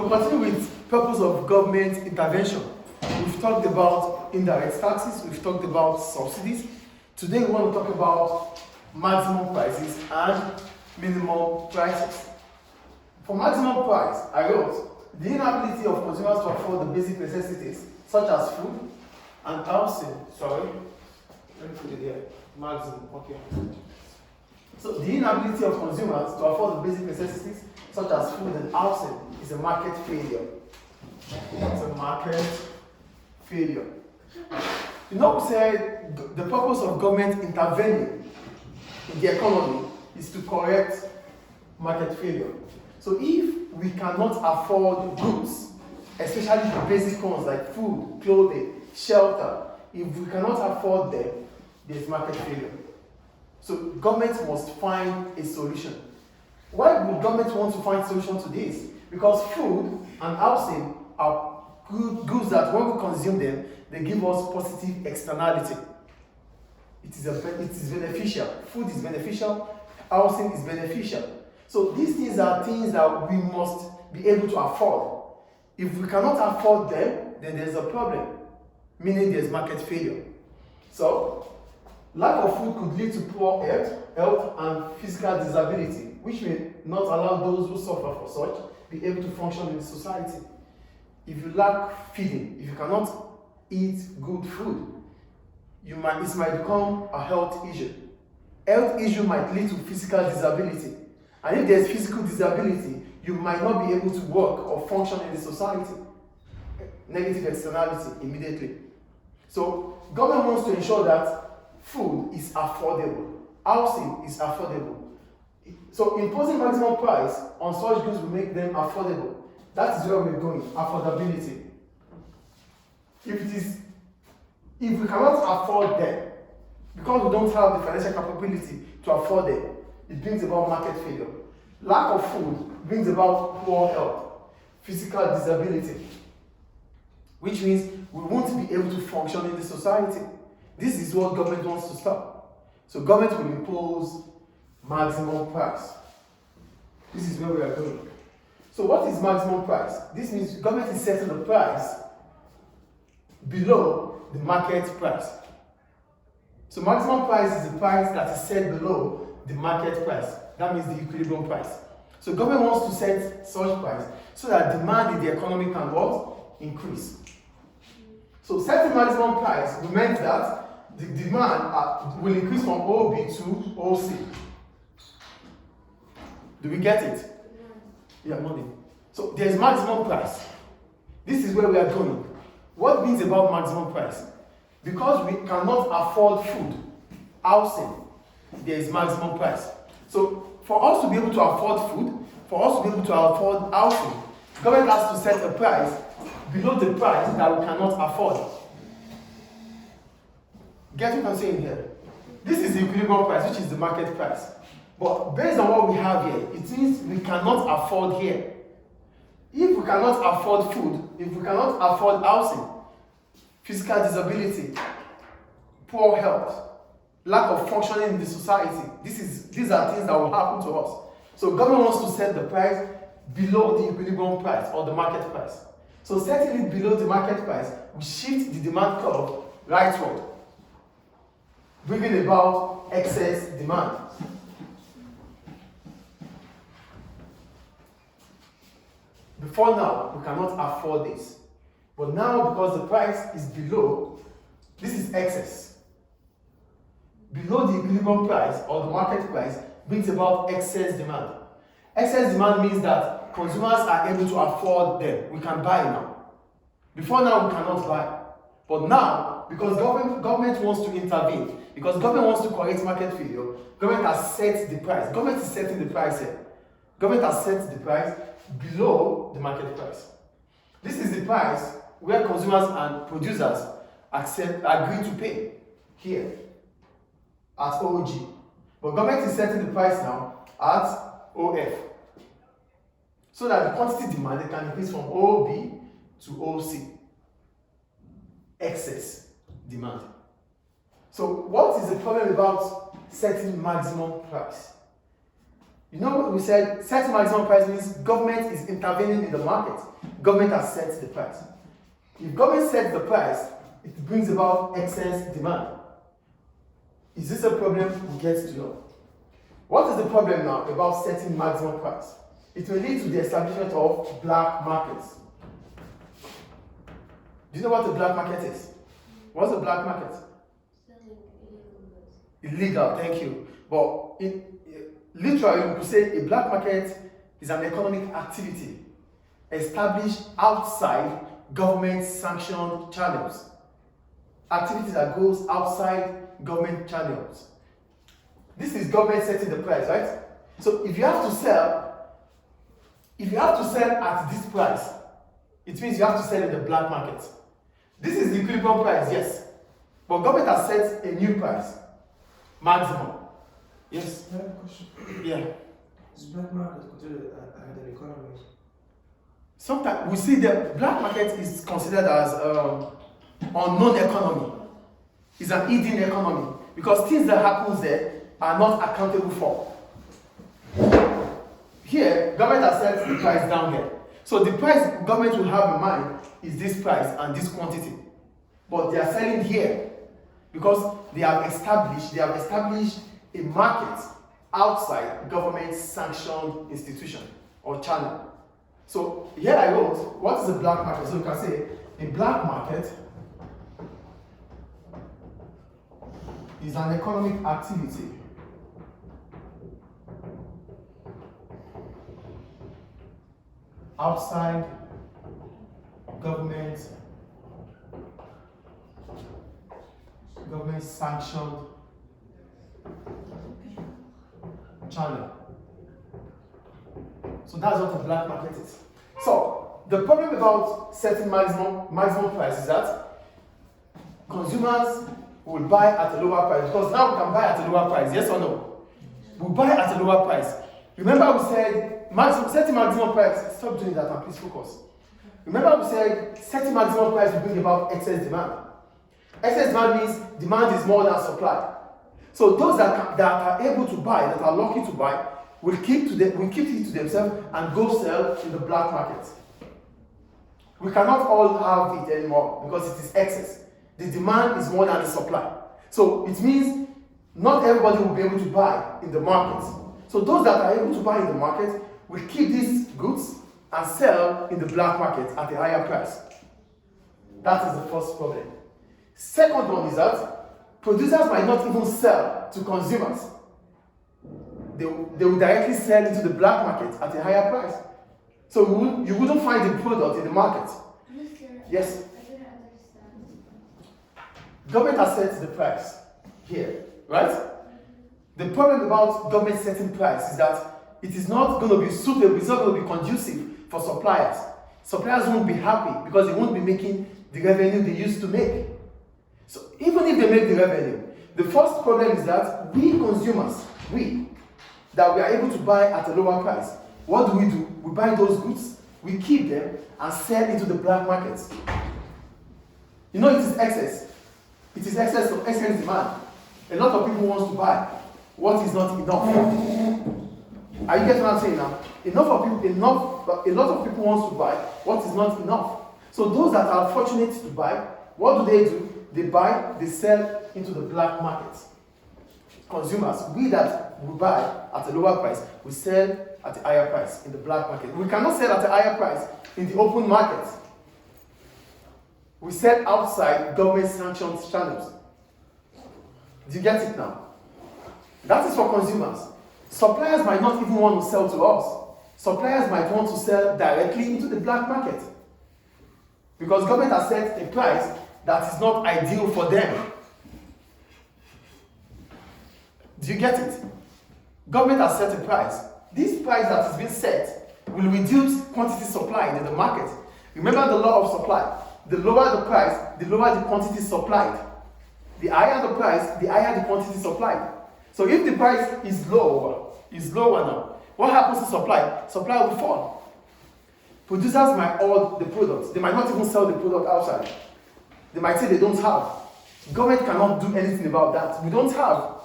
So we continue with purpose of government intervention. We've talked about indirect taxes, we've talked about subsidies. Today we want to talk about maximum prices and minimum prices. For maximum price, I wrote, the inability of consumers to afford the basic necessities such as food and housing. Sorry, let me put it here. Maximum, okay. So the inability of consumers to afford the basic necessities such as food and housing is a market failure. It's a market failure. You know, we said the purpose of government intervening in the economy is to correct market failure. So if we cannot afford goods, especially the basic ones like food, clothing, shelter, if we cannot afford them, there's market failure. So government must find a solution. Why would government want to find a solution to this? Because food and housing are goods that when we consume them, they give us positive externality. It is beneficial. Food is beneficial, housing is beneficial. So these things are things that we must be able to afford. If we cannot afford them, then there's a problem, meaning there's market failure. So lack of food could lead to poor health and physical disability, which may not allow those who suffer for such be able to function in society. If you lack feeding, if you cannot eat good food, it might become a health issue. Health issue might lead to physical disability. And if there's physical disability, you might not be able to work or function in the society. Negative externality immediately. So government wants to ensure that food is affordable, housing is affordable. So imposing maximum price on such goods will make them affordable. That is where we're going, affordability. If we cannot afford them, because we don't have the financial capability to afford them, it brings about market failure. Lack of food brings about poor health, physical disability, which means we won't be able to function in the society. This is what government wants to stop. So government will impose maximum price. This is where we are going. So what is maximum price? This means government is setting the price below the market price. So maximum price is the price that is set below the market price. That means the equilibrium price. So government wants to set such price so that demand in the economy can what? Increase. So setting maximum price means that the demand will increase from OB to OC. Do we get it? Yeah, money. So there's maximum price. This is where we are going. What means about maximum price? Because we cannot afford food, housing, there is maximum price. So for us to be able to afford food, for us to be able to afford housing, government has to set a price below the price that we cannot afford. Get what I'm saying here? This is the equilibrium price, which is the market price. But based on what we have here, it means we cannot afford here. If we cannot afford food, if we cannot afford housing, physical disability, poor health, lack of functioning in the society, these are things that will happen to us. So government wants to set the price below the equilibrium price or the market price. So setting it below the market price will shift the demand curve rightward, bringing about excess demand. Before now, we cannot afford this. But now, because the price is below, this is excess. Below the equilibrium price or the market price brings about excess demand. Excess demand means that consumers are able to afford them. We can buy now. Before now, we cannot buy. But now, because government wants to intervene, because government wants to correct market failure, government has set the price. Government is setting the price here. Government has set the price below the market price. This is the price where consumers and producers agree to pay here at OG. But government is setting the price now at OF. So that the quantity demanded can increase from OB to OC. Excess demand. So what is the problem about setting maximum price? You know what we said? Setting maximum price means government is intervening in the market. Government has set the price. If government sets the price, it brings about excess demand. Is this a problem? We get to know. What is the problem now about setting maximum price? It will lead to the establishment of black markets. Do you know what a black market is? What's a black market? Selling illegal goods. Illegal, thank you. But literally, we could say a black market is an economic activity established outside government-sanctioned channels. Activity that goes outside government channels. This is government setting the price, right? So if you have to sell at this price, it means you have to sell in the black market. This is the equilibrium price, yes. But government has set a new price, maximum. Yes? I have a question. Yeah. Is black market considered an economy? Sometimes we see the black market is considered as unknown economy. It's an hidden economy because things that happens there are not accountable for. Here, government has set the price down here. So the price government will have in mind is this price and this quantity. But they are selling here because they have established a market outside government-sanctioned institution or channel. So here I wrote, what is a black market? So you can say a black market is an economic activity outside government-sanctioned channel. So that's what a black market is. So the problem about setting maximum price is that consumers will buy at a lower price because now we can buy at a lower price, yes or no? We buy at a lower price. Remember we said setting maximum price, stop doing that and please focus. Remember we said setting maximum price will bring about excess demand. Excess demand means demand is more than supply. So those that are able to buy, that are lucky to buy, will keep it to themselves and go sell in the black market. We cannot all have it anymore because it is excess. The demand is more than the supply. So it means not everybody will be able to buy in the market. So those that are able to buy in the market will keep these goods and sell in the black market at a higher price. That is the first problem. Second one is that producers might not even sell to consumers. They will directly sell into the black market at a higher price. So you wouldn't find the product in the market. Yes? I didn't understand. Government has set the price here, right? The problem about government setting price is that it is not going to be suitable, it's not going to be conducive for suppliers. Suppliers won't be happy because they won't be making the revenue they used to make. So even if they make the revenue, the first problem is that we consumers, that we are able to buy at a lower price. What do? We buy those goods, we keep them, and sell into the black market. You know, it is excess. It is excess demand. A lot of people want to buy what is not enough. Are you getting what I'm saying now? A lot of people want to buy what is not enough. So those that are fortunate to buy, what do? They buy, they sell into the black market. Consumers, we that will buy at a lower price, we sell at a higher price in the black market. We cannot sell at a higher price in the open market. We sell outside government-sanctioned channels. Do you get it now? That is for consumers. Suppliers might not even want to sell to us. Suppliers might want to sell directly into the black market. Because government has set a price that is not ideal for them. Do you get it? Government has set a price. This price that has been set will reduce quantity supplied in the market. Remember the law of supply. The lower the price, the lower the quantity supplied. The higher the price, the higher the quantity supplied. So if the price is lower now, what happens to supply? Supply will fall. Producers might hold the products. They might not even sell the product outside. They might say they don't have. Government cannot do anything about that. We don't have.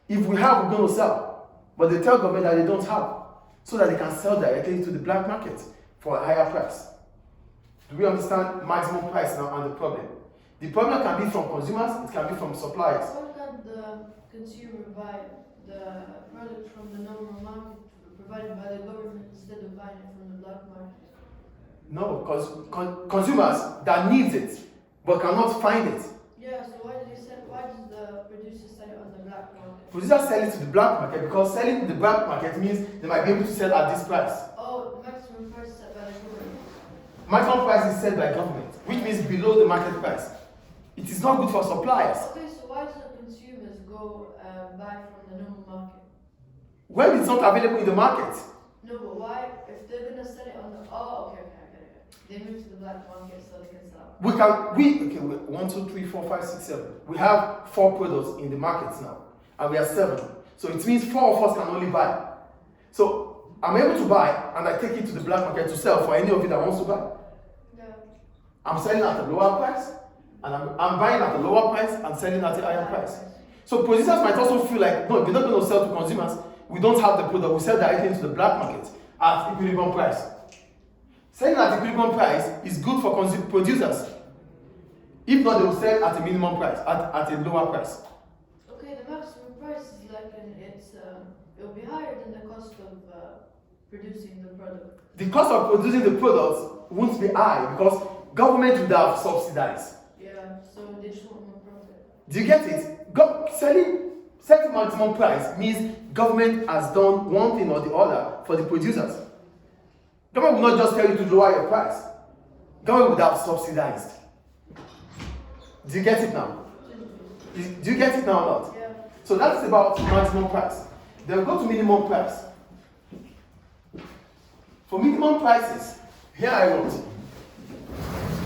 If we have, we're going to sell. but they tell government that they don't have, so that they can sell directly to the black market for a higher price. Do we understand maximum price now and the problem? The problem can be from consumers, it can be from suppliers. Why can't the consumer buy the product from the normal market provided by the government instead of buying it from the black market? No, because consumers that needs it but cannot find it. Yeah, so why does the producer sell it on the black market? Producers sell it to the black market because selling to the black market means they might be able to sell at this price. Oh, the maximum price set by the government. Maximum price is set by government, which means below the market price. It is not good for suppliers. Okay, so why do the consumers go buy from the normal market? When it's not available in the market, No, but why? If they're gonna sell it on the okay, I get it. They move to the black market so they can sell. we 1, 2, 3, 4, 5, 6, 7. We have 4 products in the market now, and we are 7. So it means 4 of us can only buy. So I'm able to buy, and I take it to the black market to sell for any of you that wants to buy. Yeah. I'm selling at a lower price, and I'm buying at a lower price and selling at a higher price. So producers might also feel like, no, we're not going to sell to consumers. We don't have the product. We sell directly into the black market at equilibrium price. Selling at equilibrium price is good for producers. If not, they will sell at a minimum price, at a lower price. Okay, the maximum price is like it will be higher than the cost of producing the product. The cost of producing the products won't be high because government would have subsidized. Yeah, so they just want more profit. Do you get it? Setting maximum price means government has done one thing or the other for the producers. Government will not just tell you to lower your price. Government would have subsidized. Do you get it now? Do you get it now or not? Yeah. So that's about maximum price. Then we go to minimum price. For minimum prices, here I wrote